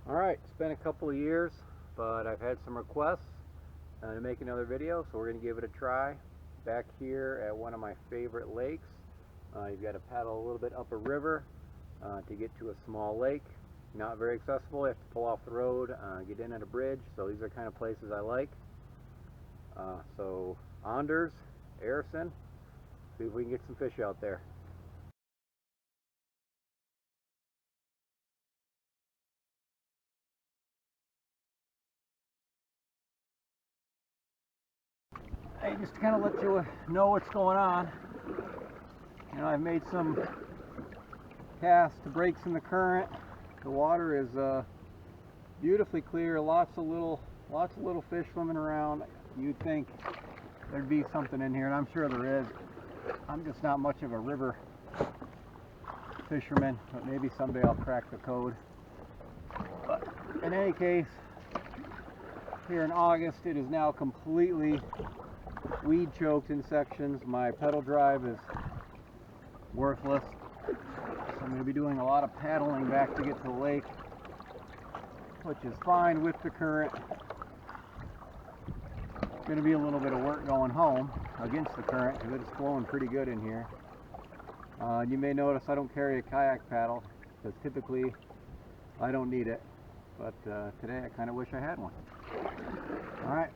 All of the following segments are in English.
Alright, it's been a couple of years, but I've had some requests to make another video, so we're going to give it a try. Back here at one of my favorite lakes. You've got to paddle a little bit up a river to get to a small lake. Not very accessible, you have to pull off the road, get in at a bridge, so these are kind of places I like. So, Anders, Arison, see if we can get some fish out there. Hey, just to kind of let you know what's going on. You know, I've made some casts to breaks in the current. The water is beautifully clear. Lots of little fish swimming around. You'd think there'd be something in here, and I'm sure there is. I'm just not much of a river fisherman, but maybe someday I'll crack the code. But in any case, here in August, it is now completely weed choked in sections. My pedal drive is worthless, so I'm going to be doing a lot of paddling back to get to the lake, which is fine with the current. It's going to be a little bit of work going home against the current because it's flowing pretty good in here. You may notice I don't carry a kayak paddle because typically I don't need it, but today I kind of wish I had one. Alright,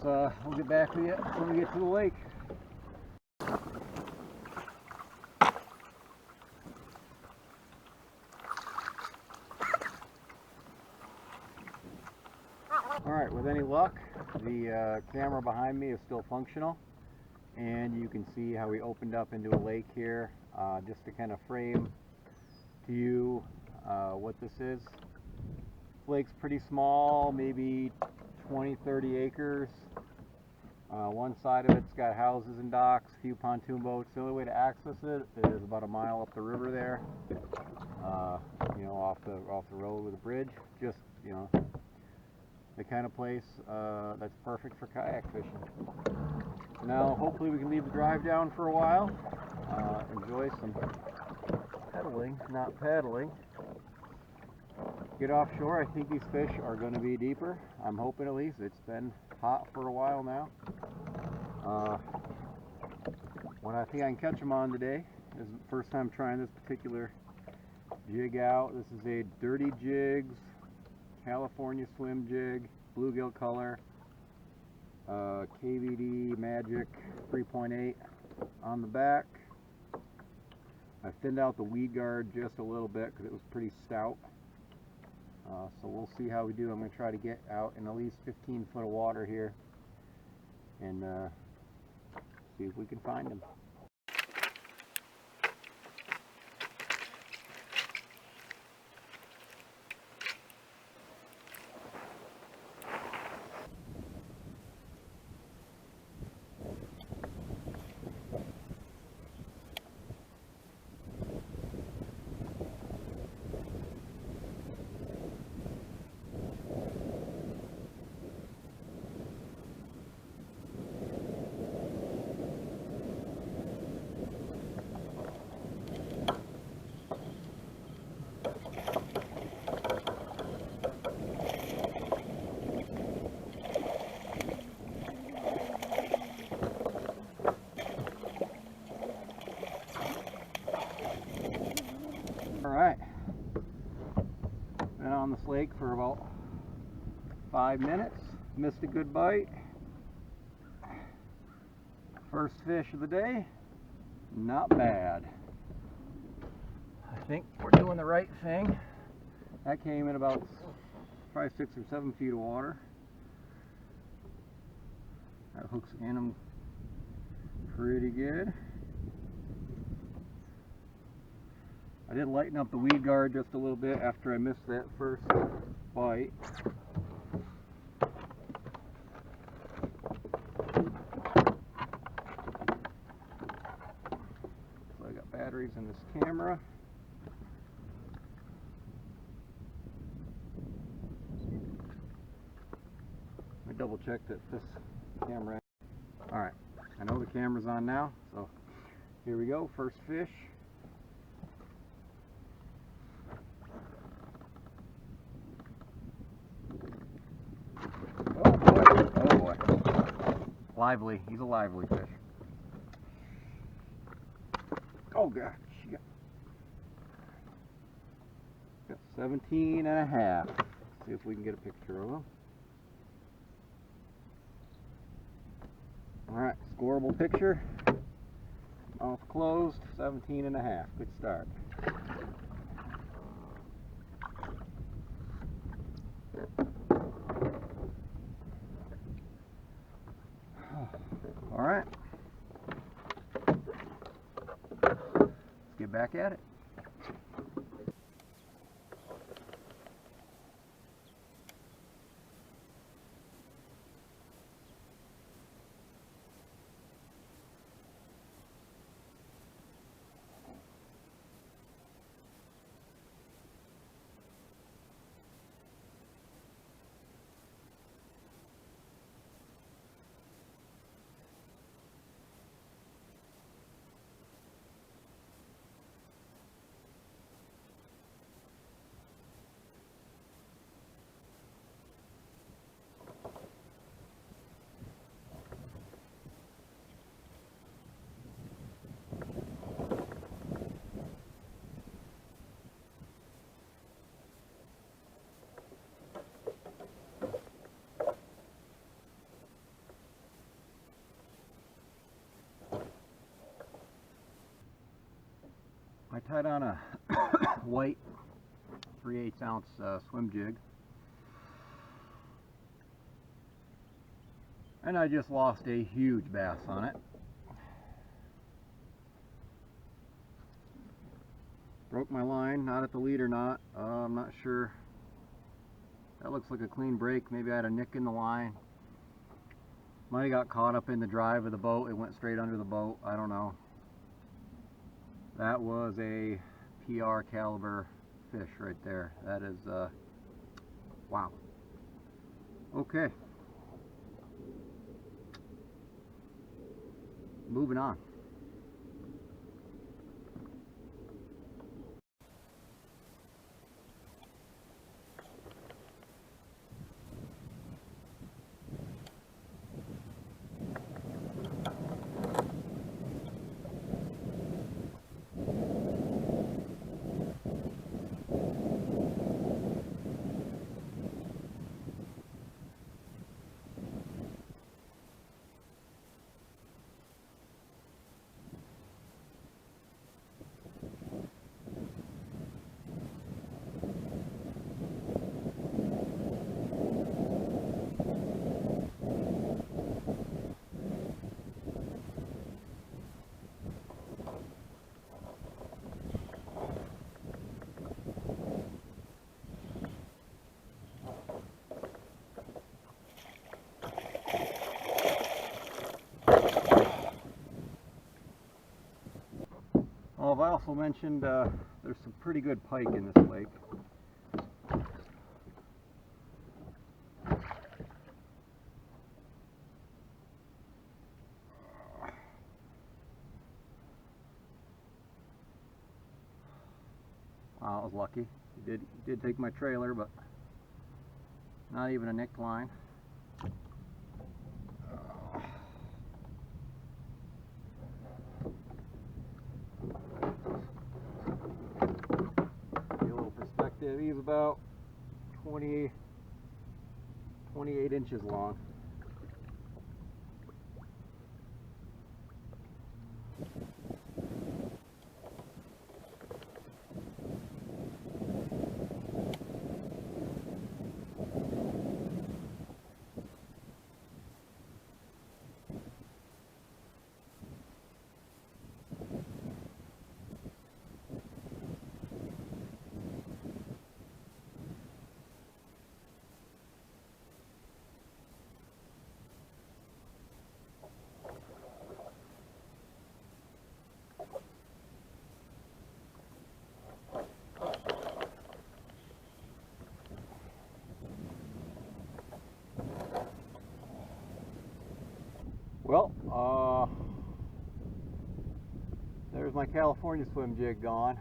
we'll get back with you when we get to the lake. Alright, with any luck, the camera behind me is still functional, and you can see how we opened up into a lake here, just to kind of frame to you what this is. This lake's pretty small, maybe 20-30 acres. One side of it's got houses and docks, a few pontoon boats. The only way to access it is about a mile up the river there, you know, off the road with a bridge. Just, you know, the kind of place that's perfect for kayak fishing. Now, hopefully we can leave the drive down for a while, enjoy some pedaling, not paddling. Get offshore. I think these fish are going to be deeper. I'm hoping, at least. It's been hot for a while now. What I think I can catch them on today is the first time trying this particular jig out. This is a Dirty Jigs California swim jig, bluegill color, KVD Magic 3.8 on the back. I thinned out the weed guard just a little bit because it was pretty stout. So we'll see how we do. I'm going to try to get out in at least 15 foot of water here and see if we can find them. Alright, been on this lake for about 5 minutes, missed a good bite. First fish of the day, not bad. I think we're doing the right thing. That came in about probably 6 or 7 feet of water. That hooks in them pretty good. I did lighten up the weed guard just a little bit after I missed that first bite. So I got batteries in this camera. Let me double check that this camera. Alright, I know the camera's on now, so here we go, first fish. Lively. He's a lively fish. Oh gosh. Got 17 and a half. See if we can get a picture of him. Alright, scoreable picture. Mouth closed, 17 and a half. Good start. Alright. Let's get back at it. I tied on a white 3/8 ounce swim jig, and I just lost a huge bass on it. Broke my line, not at the lead or not. I'm not sure. That looks like a clean break. Maybe I had a nick in the line. Might have got caught up in the drive of the boat. It went straight under the boat. I don't know. That was a PR caliber fish right there. That is, wow. Okay. Moving on. Well, I also mentioned there's some pretty good pike in this lake. Wow, I was lucky. He did take my trailer, but not even a nicked line. He's about 28 inches long. Well, there's my California swim jig gone.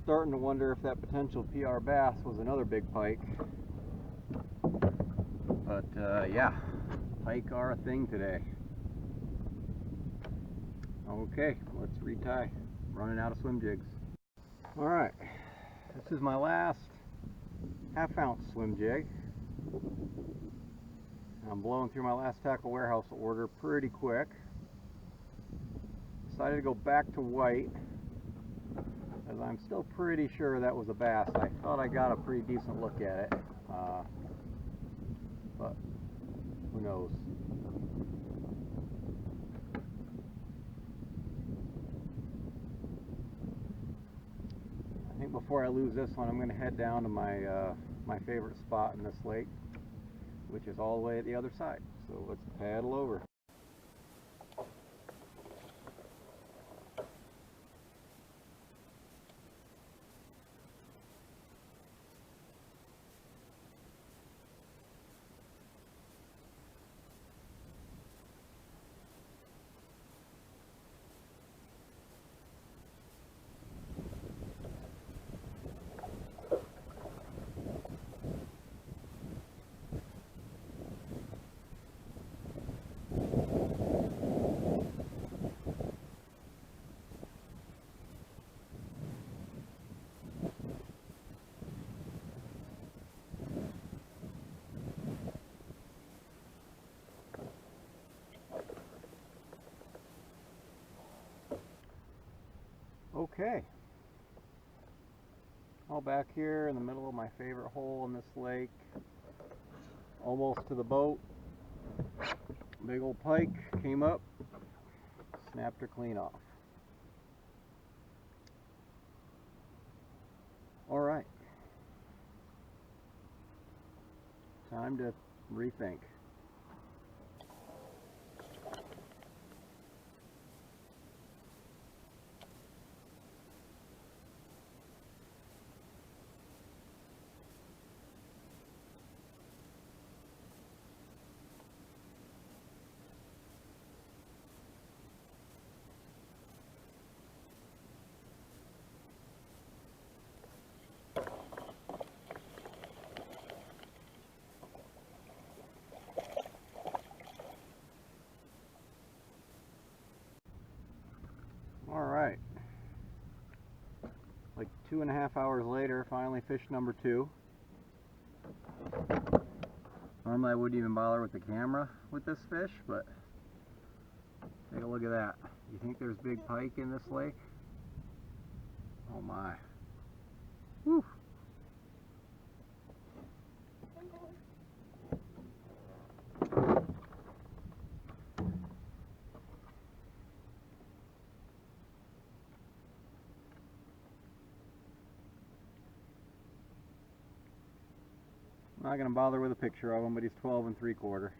Starting to wonder if that potential PR bass was another big pike. But yeah, pike are a thing today. Okay, let's retie. Running out of swim jigs. Alright, this is my last half-ounce swim jig. I'm blowing through my last tackle warehouse order pretty quick. Decided to go back to white, as I'm still pretty sure that was a bass. I thought I got a pretty decent look at it, but who knows. I think before I lose this one, I'm going to head down to my my favorite spot in this lake, which is all the way at the other side. So let's paddle over. Okay, all back here in the middle of my favorite hole in this lake, almost to the boat. Big old pike came up, snapped her clean off. All right, time to rethink. All right, like 2.5 hours later, finally fish number 2. Normally I wouldn't even bother with the camera with this fish, but take a look at that. You think there's big pike in this lake? Oh my. Whew. I'm not going to bother with a picture of him, but he's 12 3/4.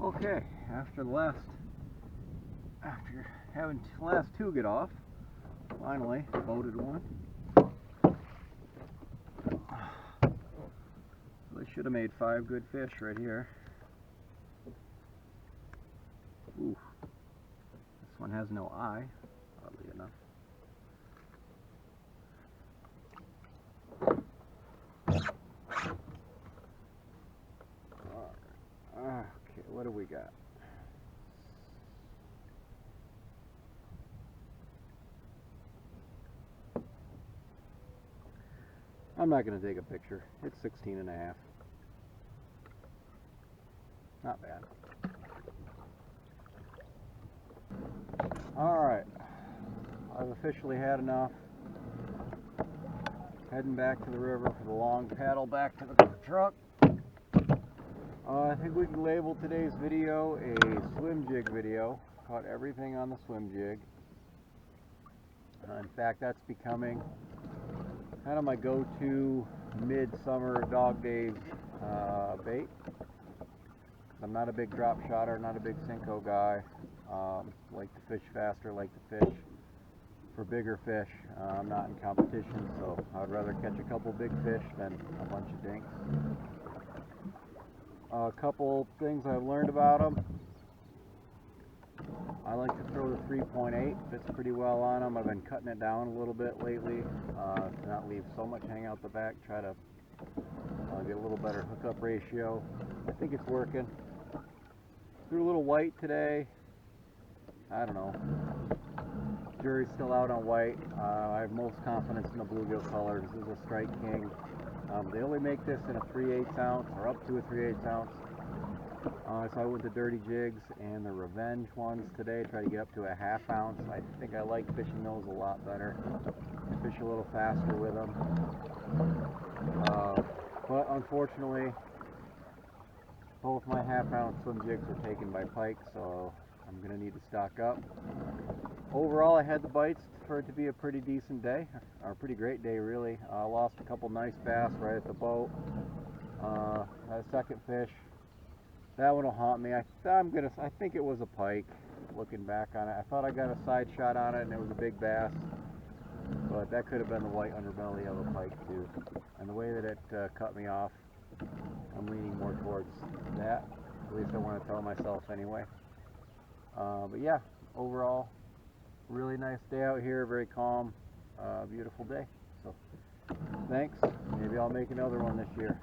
Okay, after having the last 2 get off, finally boated one. So they should have made 5 good fish right here. Ooh, this one has no eye, oddly enough. Okay, what do we got? I'm not going to take a picture. It's 16.5. Not bad. Alright, I've officially had enough. Heading back to the river for the long paddle back to the truck. I think we can label today's video a swim jig video. Caught everything on the swim jig. In fact, that's becoming kind of my go-to midsummer dog days bait. I'm not a big drop shotter, not a big Cinco guy. Like to fish faster, like to fish for bigger fish. I'm not in competition, so I'd rather catch a couple big fish than a bunch of dinks. A couple things I've learned about them. I like to throw the 3.8, fits pretty well on them. I've been cutting it down a little bit lately to not leave so much hang out the back, try to get a little better hookup ratio. I think it's working. Threw a little white today. I don't know. Jury's still out on white. I have most confidence in the bluegill color. This is a Strike King. They only make this in a 3/8 ounce or up to a 3/8 ounce. So I went to Dirty Jigs and the Revenge ones today. Try to get up to a 1/2 ounce. I think I like fishing those a lot better. I fish a little faster with them. But unfortunately, both my 1/2 ounce swim jigs were taken by pike, so I'm going to need to stock up. Overall, I had the bites for it to be a pretty decent day, or a pretty great day really. I lost a couple nice bass right at the boat. Had a second fish. That one will haunt me. I think it was a pike. Looking back on it, I thought I got a side shot on it and it was a big bass, but that could have been the white underbelly of a pike too. And the way that it cut me off, I'm leaning more towards that. At least I want to tell myself anyway. But yeah, overall, really nice day out here. Very calm, beautiful day. So thanks. Maybe I'll make another one this year.